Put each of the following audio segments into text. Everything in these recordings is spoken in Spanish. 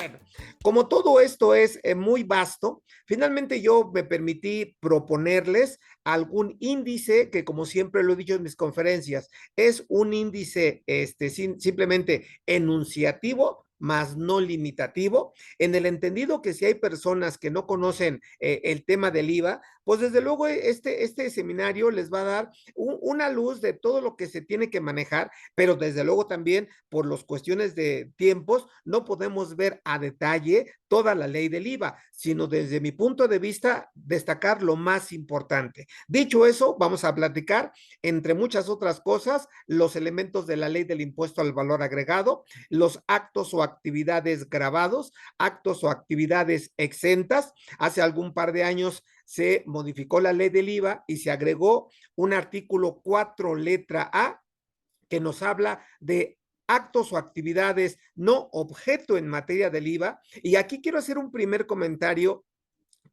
Bueno, como todo esto es muy vasto, finalmente yo me permití proponerles algún índice que, como siempre lo he dicho en mis conferencias, es un índice simplemente enunciativo, más no limitativo, en el entendido que si hay personas que no conocen el tema del IVA, pues desde luego este seminario les va a dar una luz de todo lo que se tiene que manejar, pero desde luego también por las cuestiones de tiempos no podemos ver a detalle toda la ley del IVA, sino desde mi punto de vista destacar lo más importante. Dicho eso, vamos a platicar, entre muchas otras cosas, los elementos de la ley del impuesto al valor agregado, los actos o actividades grabados, actos o actividades exentas. Hace algún par de años se modificó la ley del IVA y se agregó un artículo 4, letra A, que nos habla de actos o actividades no objeto en materia del IVA. Y aquí quiero hacer un primer comentario,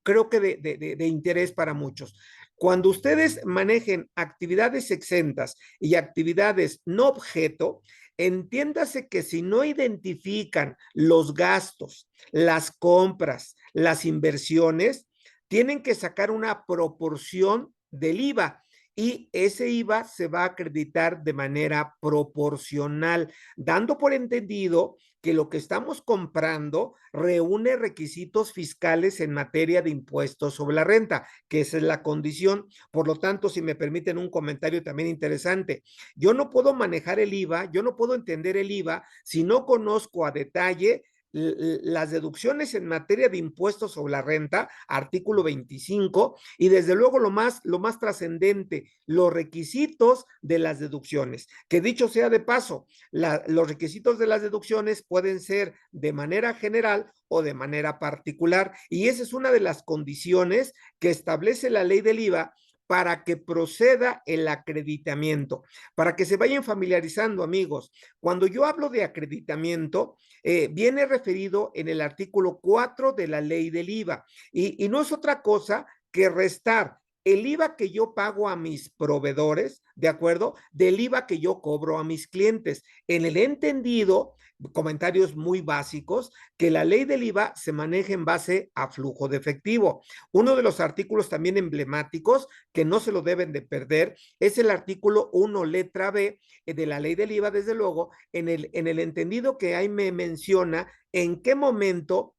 creo que de interés para muchos. Cuando ustedes manejen actividades exentas y actividades no objeto, entiéndase que si no identifican los gastos, las compras, las inversiones, tienen que sacar una proporción del IVA y ese IVA se va a acreditar de manera proporcional, dando por entendido que lo que estamos comprando reúne requisitos fiscales en materia de impuestos sobre la renta, que esa es la condición. Por lo tanto, si me permiten un comentario también interesante, yo no puedo manejar el IVA, yo no puedo entender el IVA si no conozco a detalle las deducciones en materia de impuestos sobre la renta, artículo 25, y desde luego lo más trascendente, los requisitos de las deducciones. Que dicho sea de paso, los requisitos de las deducciones pueden ser de manera general o de manera particular, y esa es una de las condiciones que establece la ley del IVA para que proceda el acreditamiento, para que se vayan familiarizando, amigos. Cuando yo hablo de acreditamiento, viene referido en el artículo 4 de la ley del IVA y no es otra cosa que restar el IVA que yo pago a mis proveedores, ¿de acuerdo? Del IVA que yo cobro a mis clientes. En el entendido, comentarios muy básicos, que la ley del IVA se maneja en base a flujo de efectivo. Uno de los artículos también emblemáticos que no se lo deben de perder es el artículo 1, letra B de la ley del IVA, desde luego, en el entendido que ahí me menciona en qué momento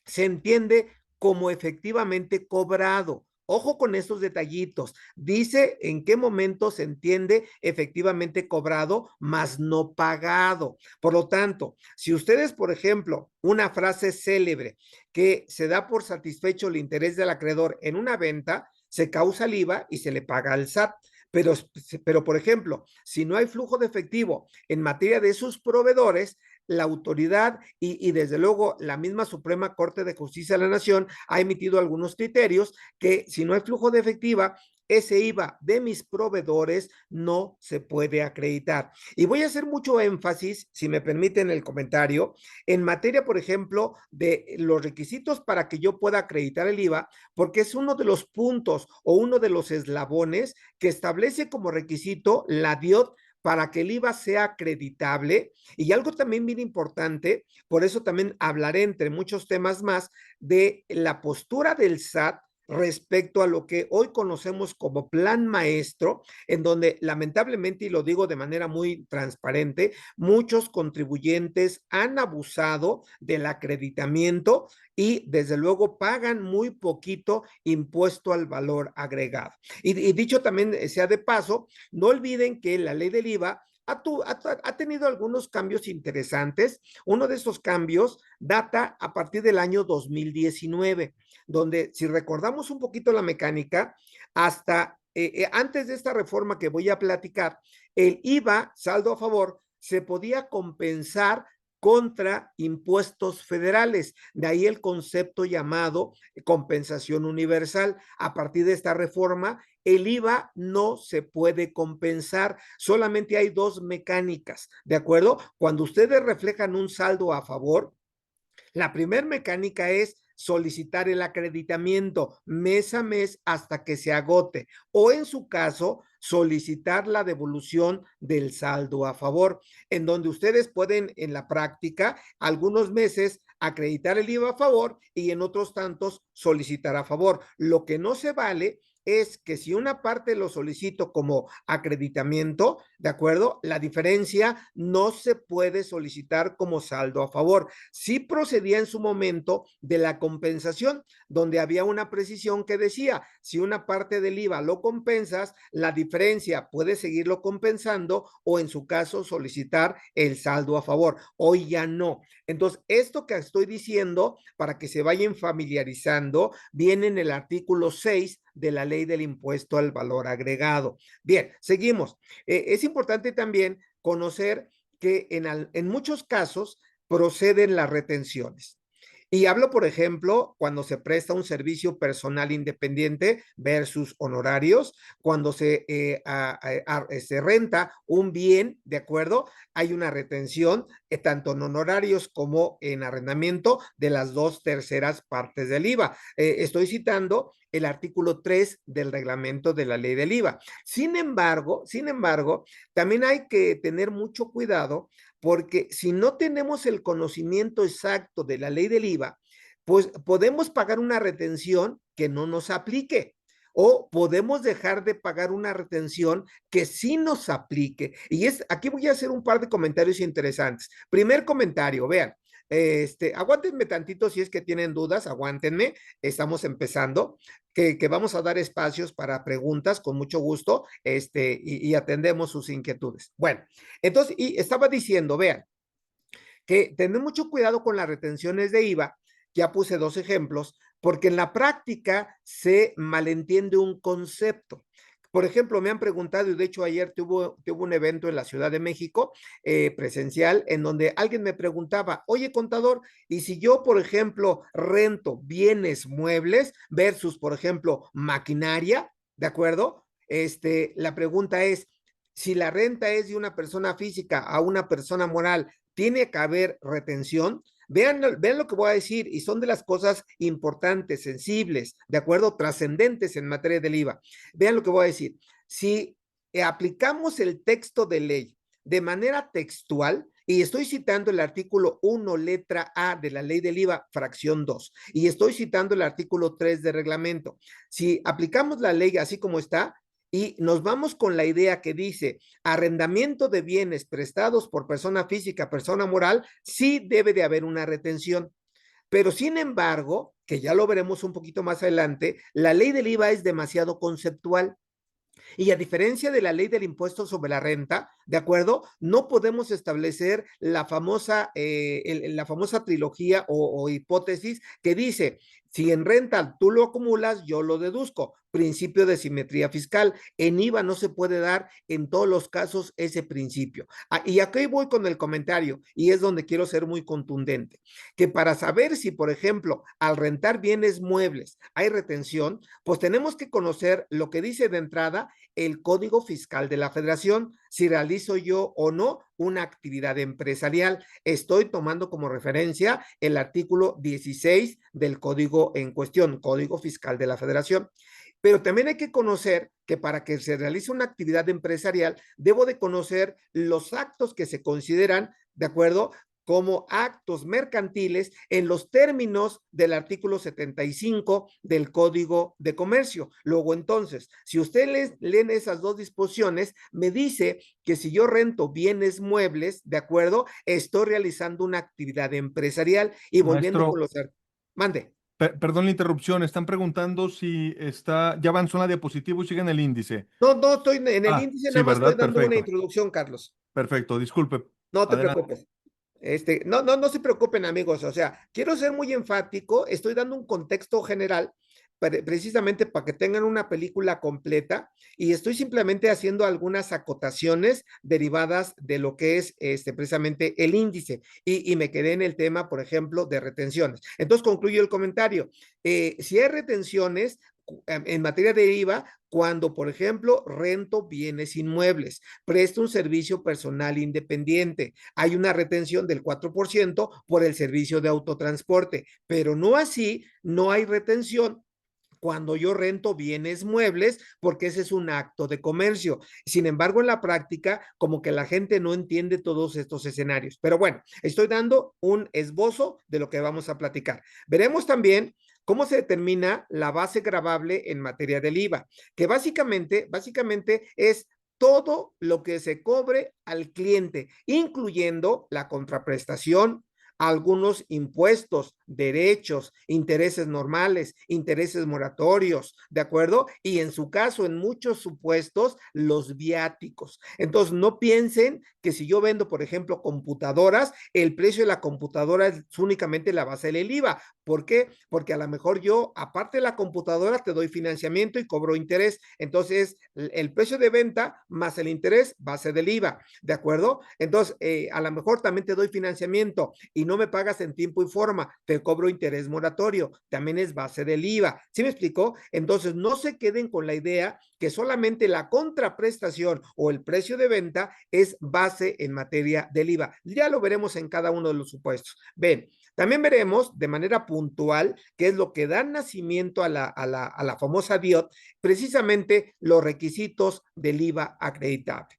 se entiende como efectivamente cobrado. Ojo con estos detallitos. Dice en qué momento se entiende efectivamente cobrado, más no pagado. Por lo tanto, si ustedes, por ejemplo, una frase célebre que se da por satisfecho el interés del acreedor en una venta, se causa el IVA y se le paga al SAT. Pero, por ejemplo, si no hay flujo de efectivo en materia de sus proveedores, la autoridad y desde luego la misma Suprema Corte de Justicia de la Nación ha emitido algunos criterios que si no hay flujo de efectiva, ese IVA de mis proveedores no se puede acreditar. Y voy a hacer mucho énfasis, si me permiten el comentario, en materia, por ejemplo, de los requisitos para que yo pueda acreditar el IVA, porque es uno de los puntos o uno de los eslabones que establece como requisito la DIOT para que el IVA sea acreditable. Y algo también bien importante, por eso también hablaré entre muchos temas más de la postura del SAT respecto a lo que hoy conocemos como plan maestro, en donde lamentablemente, y lo digo de manera muy transparente, muchos contribuyentes han abusado del acreditamiento y desde luego pagan muy poquito impuesto al valor agregado. Y dicho también sea de paso, no olviden que la ley del IVA ha tenido algunos cambios interesantes. Uno de esos cambios data a partir del año 2019, donde si recordamos un poquito la mecánica, hasta antes de esta reforma que voy a platicar, el IVA, saldo a favor, se podía compensar contra impuestos federales. De ahí el concepto llamado compensación universal. A partir de esta reforma, el IVA no se puede compensar, solamente hay dos mecánicas, ¿de acuerdo? Cuando ustedes reflejan un saldo a favor, la primera mecánica es solicitar el acreditamiento mes a mes hasta que se agote, o en su caso, solicitar la devolución del saldo a favor, en donde ustedes pueden en la práctica algunos meses acreditar el IVA a favor y en otros tantos solicitar a favor. Lo que no se vale es que si una parte lo solicito como acreditamiento, ¿de acuerdo? La diferencia no se puede solicitar como saldo a favor. Sí procedía en su momento de la compensación, donde había una precisión que decía, si una parte del IVA lo compensas, la diferencia puede seguirlo compensando o en su caso solicitar el saldo a favor. Hoy ya no. Entonces, esto que estoy diciendo, para que se vayan familiarizando, viene en el artículo 6 de la ley del impuesto al valor agregado. Bien, seguimos. Es importante también conocer que en muchos casos proceden las retenciones. Y hablo, por ejemplo, cuando se presta un servicio personal independiente versus honorarios, cuando se renta un bien, ¿de acuerdo? Hay una retención, tanto en honorarios como en arrendamiento, de las 2/3 partes del IVA. Estoy citando el artículo 3 del reglamento de la ley del IVA. Sin embargo, también hay que tener mucho cuidado porque si no tenemos el conocimiento exacto de la ley del IVA, pues podemos pagar una retención que no nos aplique o podemos dejar de pagar una retención que sí nos aplique. Aquí voy a hacer un par de comentarios interesantes. Primer comentario, vean, aguántenme tantito si es que tienen dudas, aguántenme, estamos empezando, que vamos a dar espacios para preguntas con mucho gusto, y atendemos sus inquietudes. Bueno, entonces, y estaba diciendo, vean, que tener mucho cuidado con las retenciones de IVA, ya puse dos ejemplos, porque en la práctica se malentiende un concepto. Por ejemplo, me han preguntado, y de hecho ayer tuvo un evento en la Ciudad de México presencial, en donde alguien me preguntaba, oye contador, y si yo, por ejemplo, rento bienes muebles versus, por ejemplo, maquinaria, ¿de acuerdo? La pregunta es, si la renta es de una persona física a una persona moral, ¿tiene que haber retención? Vean lo que voy a decir, y son de las cosas importantes, sensibles, de acuerdo, trascendentes en materia del IVA. Vean lo que voy a decir. Si aplicamos el texto de ley de manera textual, y estoy citando el artículo 1, letra A de la ley del IVA, fracción 2, y estoy citando el artículo 3 del reglamento. Si aplicamos la ley así como está, y nos vamos con la idea que dice arrendamiento de bienes prestados por persona física, persona moral, sí debe de haber una retención. Pero sin embargo, que ya lo veremos un poquito más adelante, la ley del IVA es demasiado conceptual. Y a diferencia de la ley del impuesto sobre la renta, ¿de acuerdo? No podemos establecer la famosa trilogía o hipótesis que dice, si en renta tú lo acumulas, yo lo deduzco. Principio de simetría fiscal. En IVA no se puede dar en todos los casos ese principio. Y aquí voy con el comentario, y es donde quiero ser muy contundente, que para saber si, por ejemplo, al rentar bienes muebles hay retención, pues tenemos que conocer lo que dice de entrada el Código Fiscal de la Federación, si realizo yo o no una actividad empresarial. Estoy tomando como referencia el artículo 16 del código en cuestión, Código Fiscal de la Federación. Pero también hay que conocer que para que se realice una actividad empresarial, debo de conocer los actos que se consideran, ¿de acuerdo?, como actos mercantiles en los términos del artículo 75 del Código de Comercio. Luego, entonces, si ustedes leen esas dos disposiciones, me dice que si yo rento bienes muebles, ¿de acuerdo?, estoy realizando una actividad empresarial. Y volviendo con Maestro, los... Mande. perdón la interrupción. Están preguntando si ya avanzó en la diapositiva y sigue en el índice. No, no estoy en el Ah, índice, sí, nada más estoy ¿verdad? dando una Perfecto. introducción, Carlos. Perfecto. Disculpe. No te Adelante. preocupes. No se preocupen, amigos. O sea, quiero ser muy enfático. Estoy dando un contexto general precisamente para que tengan una película completa y estoy simplemente haciendo algunas acotaciones derivadas de lo que es precisamente el índice y me quedé en el tema, por ejemplo, de retenciones. Entonces concluyo el comentario. Si hay retenciones, en materia de IVA cuando, por ejemplo, rento bienes inmuebles, presto un servicio personal independiente. Hay una retención del 4% por el servicio de autotransporte, pero no así, no hay retención cuando yo rento bienes muebles, porque ese es un acto de comercio. Sin embargo, en la práctica, como que la gente no entiende todos estos escenarios. Pero bueno, estoy dando un esbozo de lo que vamos a platicar. Veremos también cómo se determina la base gravable en materia del IVA, que básicamente es todo lo que se cobre al cliente, incluyendo la contraprestación, algunos impuestos, derechos, intereses normales, intereses moratorios, ¿de acuerdo? Y en su caso, en muchos supuestos, los viáticos. Entonces, no piensen que si yo vendo, por ejemplo, computadoras, el precio de la computadora es únicamente la base del IVA. ¿Por qué? Porque a lo mejor yo, aparte de la computadora, te doy financiamiento y cobro interés. Entonces, el precio de venta más el interés, base del IVA, ¿de acuerdo? Entonces, a lo mejor también te doy financiamiento y no me pagas en tiempo y forma, te cobro interés moratorio, también es base del IVA. ¿Sí me explicó? Entonces, no se queden con la idea que solamente la contraprestación o el precio de venta es base en materia del IVA. Ya lo veremos en cada uno de los supuestos. Ven, también veremos de manera puntual qué es lo que da nacimiento a la famosa DIOT, precisamente los requisitos del IVA acreditable.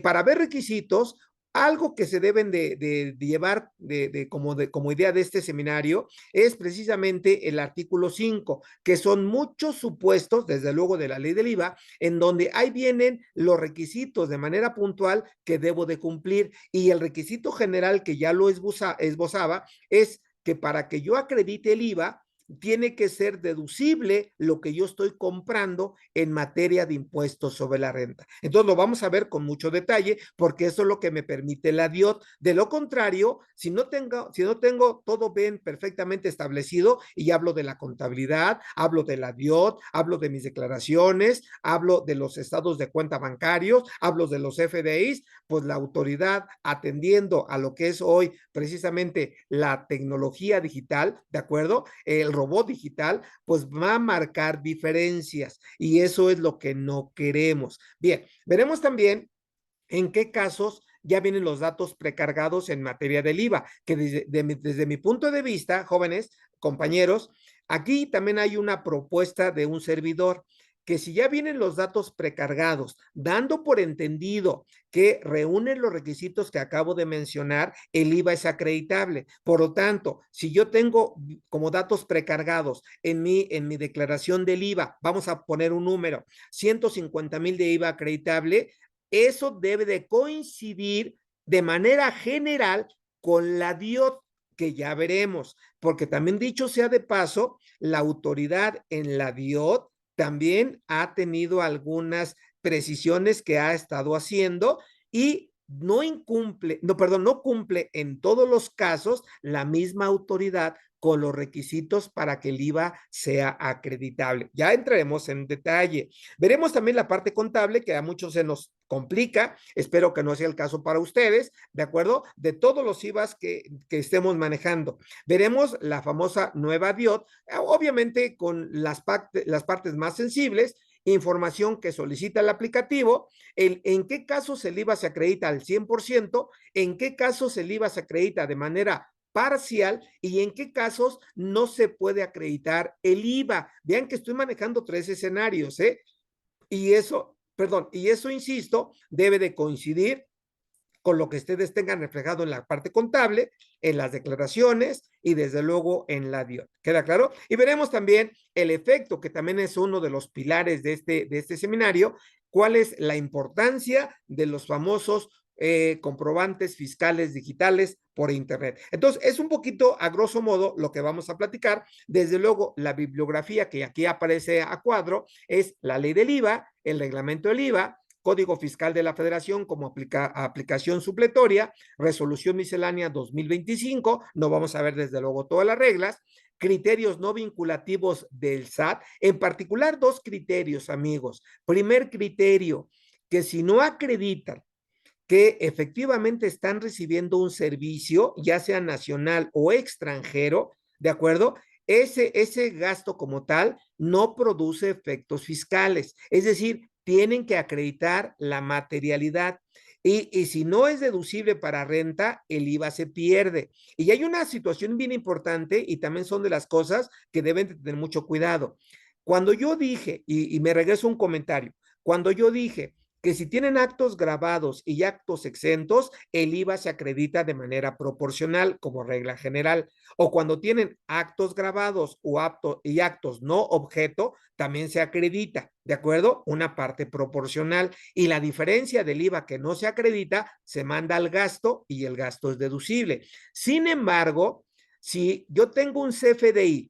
Para ver requisitos, algo que se deben de llevar como idea de este seminario es precisamente el artículo 5, que son muchos supuestos, desde luego de la ley del IVA, en donde ahí vienen los requisitos de manera puntual que debo de cumplir. Y el requisito general que ya lo esbozaba es que para que yo acredite el IVA, tiene que ser deducible lo que yo estoy comprando en materia de impuestos sobre la renta. Entonces lo vamos a ver con mucho detalle porque eso es lo que me permite la DIOT. De lo contrario, si no tengo todo bien perfectamente establecido y hablo de la contabilidad, hablo de la DIOT, hablo de mis declaraciones, hablo de los estados de cuenta bancarios, hablo de los FDIs, pues la autoridad atendiendo a lo que es hoy precisamente la tecnología digital, ¿de acuerdo? El robot digital, pues va a marcar diferencias y eso es lo que no queremos. Bien, veremos también en qué casos ya vienen los datos precargados en materia del IVA, que desde mi punto de vista, jóvenes, compañeros, aquí también hay una propuesta de un servidor que si ya vienen los datos precargados, dando por entendido que reúnen los requisitos que acabo de mencionar, el IVA es acreditable. Por lo tanto, si yo tengo como datos precargados en mi declaración del IVA, vamos a poner un número, 150,000 de IVA acreditable, eso debe de coincidir de manera general con la DIOT, que ya veremos, porque también dicho sea de paso, la autoridad en la DIOT también ha tenido algunas precisiones que ha estado haciendo y no cumple en todos los casos la misma autoridad con los requisitos para que el IVA sea acreditable. Ya entraremos en detalle. Veremos también la parte contable que a muchos se nos complica, espero que no sea el caso para ustedes, ¿de acuerdo? De todos los IVAs que estemos manejando. Veremos la famosa nueva DIOT, obviamente con las partes más sensibles, información que solicita el aplicativo, en qué casos el IVA se acredita al 100%, en qué casos el IVA se acredita de manera parcial y en qué casos no se puede acreditar el IVA. Vean que estoy manejando tres escenarios, ¿eh? Y eso, insisto, debe de coincidir con lo que ustedes tengan reflejado en la parte contable, en las declaraciones y desde luego en la DIOT. ¿Queda claro? Y veremos también el efecto, que también es uno de los pilares de este seminario, cuál es la importancia de los famosos comprobantes fiscales digitales por internet. Entonces, es un poquito a grosso modo lo que vamos a platicar. Desde luego, la bibliografía que aquí aparece a cuadro es la ley del IVA, el reglamento del IVA, Código Fiscal de la Federación como aplicación supletoria, Resolución Miscelánea 2025, no vamos a ver desde luego todas las reglas, criterios no vinculativos del SAT, en particular dos criterios, amigos. Primer criterio, que si no acreditan que efectivamente están recibiendo un servicio, ya sea nacional o extranjero, ¿de acuerdo? ese gasto como tal no produce efectos fiscales, es decir, tienen que acreditar la materialidad. Y si no es deducible para renta, el IVA se pierde. Y hay una situación bien importante y también son de las cosas que deben de tener mucho cuidado. Cuando yo dije, y me regreso un comentario, cuando yo dije que si tienen actos grabados y actos exentos, el IVA se acredita de manera proporcional como regla general. O cuando tienen actos grabados o y actos no objeto, también se acredita, ¿de acuerdo? Una parte proporcional. Y la diferencia del IVA que no se acredita se manda al gasto y el gasto es deducible. Sin embargo, si yo tengo un CFDI,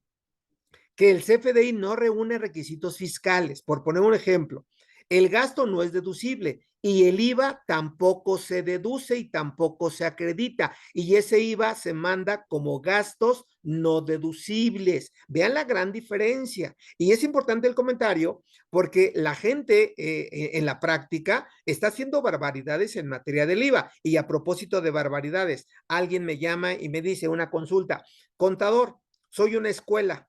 que el CFDI no reúne requisitos fiscales, por poner un ejemplo, el gasto no es deducible y el IVA tampoco se deduce y tampoco se acredita y ese IVA se manda como gastos no deducibles. Vean la gran diferencia. Y es importante el comentario porque la gente en la práctica está haciendo barbaridades en materia del IVA. Y a propósito de barbaridades, alguien me llama y me dice una consulta, contador, soy una escuela,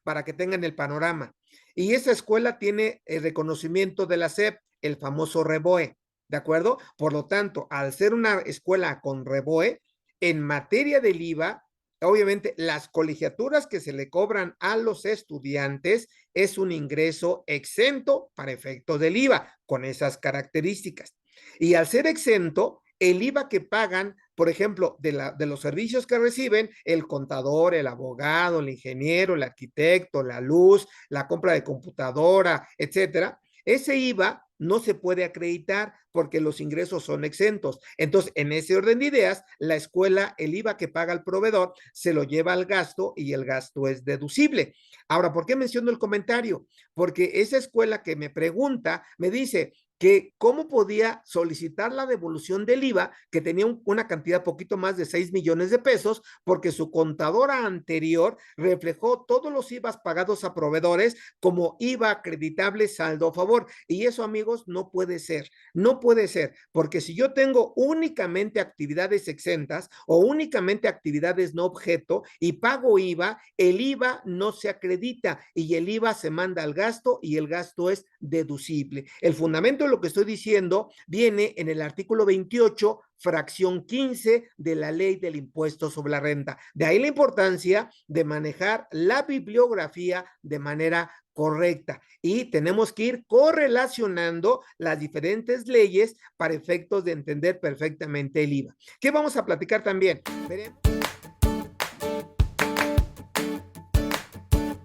para que tengan el panorama. Y esa escuela tiene el reconocimiento de la SEP, el famoso REBOE, ¿de acuerdo? Por lo tanto, al ser una escuela con REBOE, en materia del IVA, obviamente las colegiaturas que se le cobran a los estudiantes es un ingreso exento para efectos del IVA, con esas características. Y al ser exento, el IVA que pagan, por ejemplo, de los servicios que reciben, el contador, el abogado, el ingeniero, el arquitecto, la luz, la compra de computadora, etcétera, ese IVA no se puede acreditar porque los ingresos son exentos. Entonces, en ese orden de ideas, la escuela, el IVA que paga el proveedor, se lo lleva al gasto y el gasto es deducible. Ahora, ¿por qué menciono el comentario? Porque esa escuela que me pregunta, me dice, que cómo podía solicitar la devolución del IVA, que tenía una cantidad poquito más de 6 millones de pesos, porque su contadora anterior reflejó todos los IVAs pagados a proveedores como IVA acreditable saldo a favor. Y eso, amigos, no puede ser. No puede ser, porque si yo tengo únicamente actividades exentas o únicamente actividades no objeto y pago IVA, el IVA no se acredita y el IVA se manda al gasto y el gasto es deducible. El fundamento de lo que estoy diciendo viene en el artículo 28, fracción 15 de la ley del impuesto sobre la renta. De ahí la importancia de manejar la bibliografía de manera correcta y tenemos que ir correlacionando las diferentes leyes para efectos de entender perfectamente el IVA. ¿Qué vamos a platicar también? Veremos.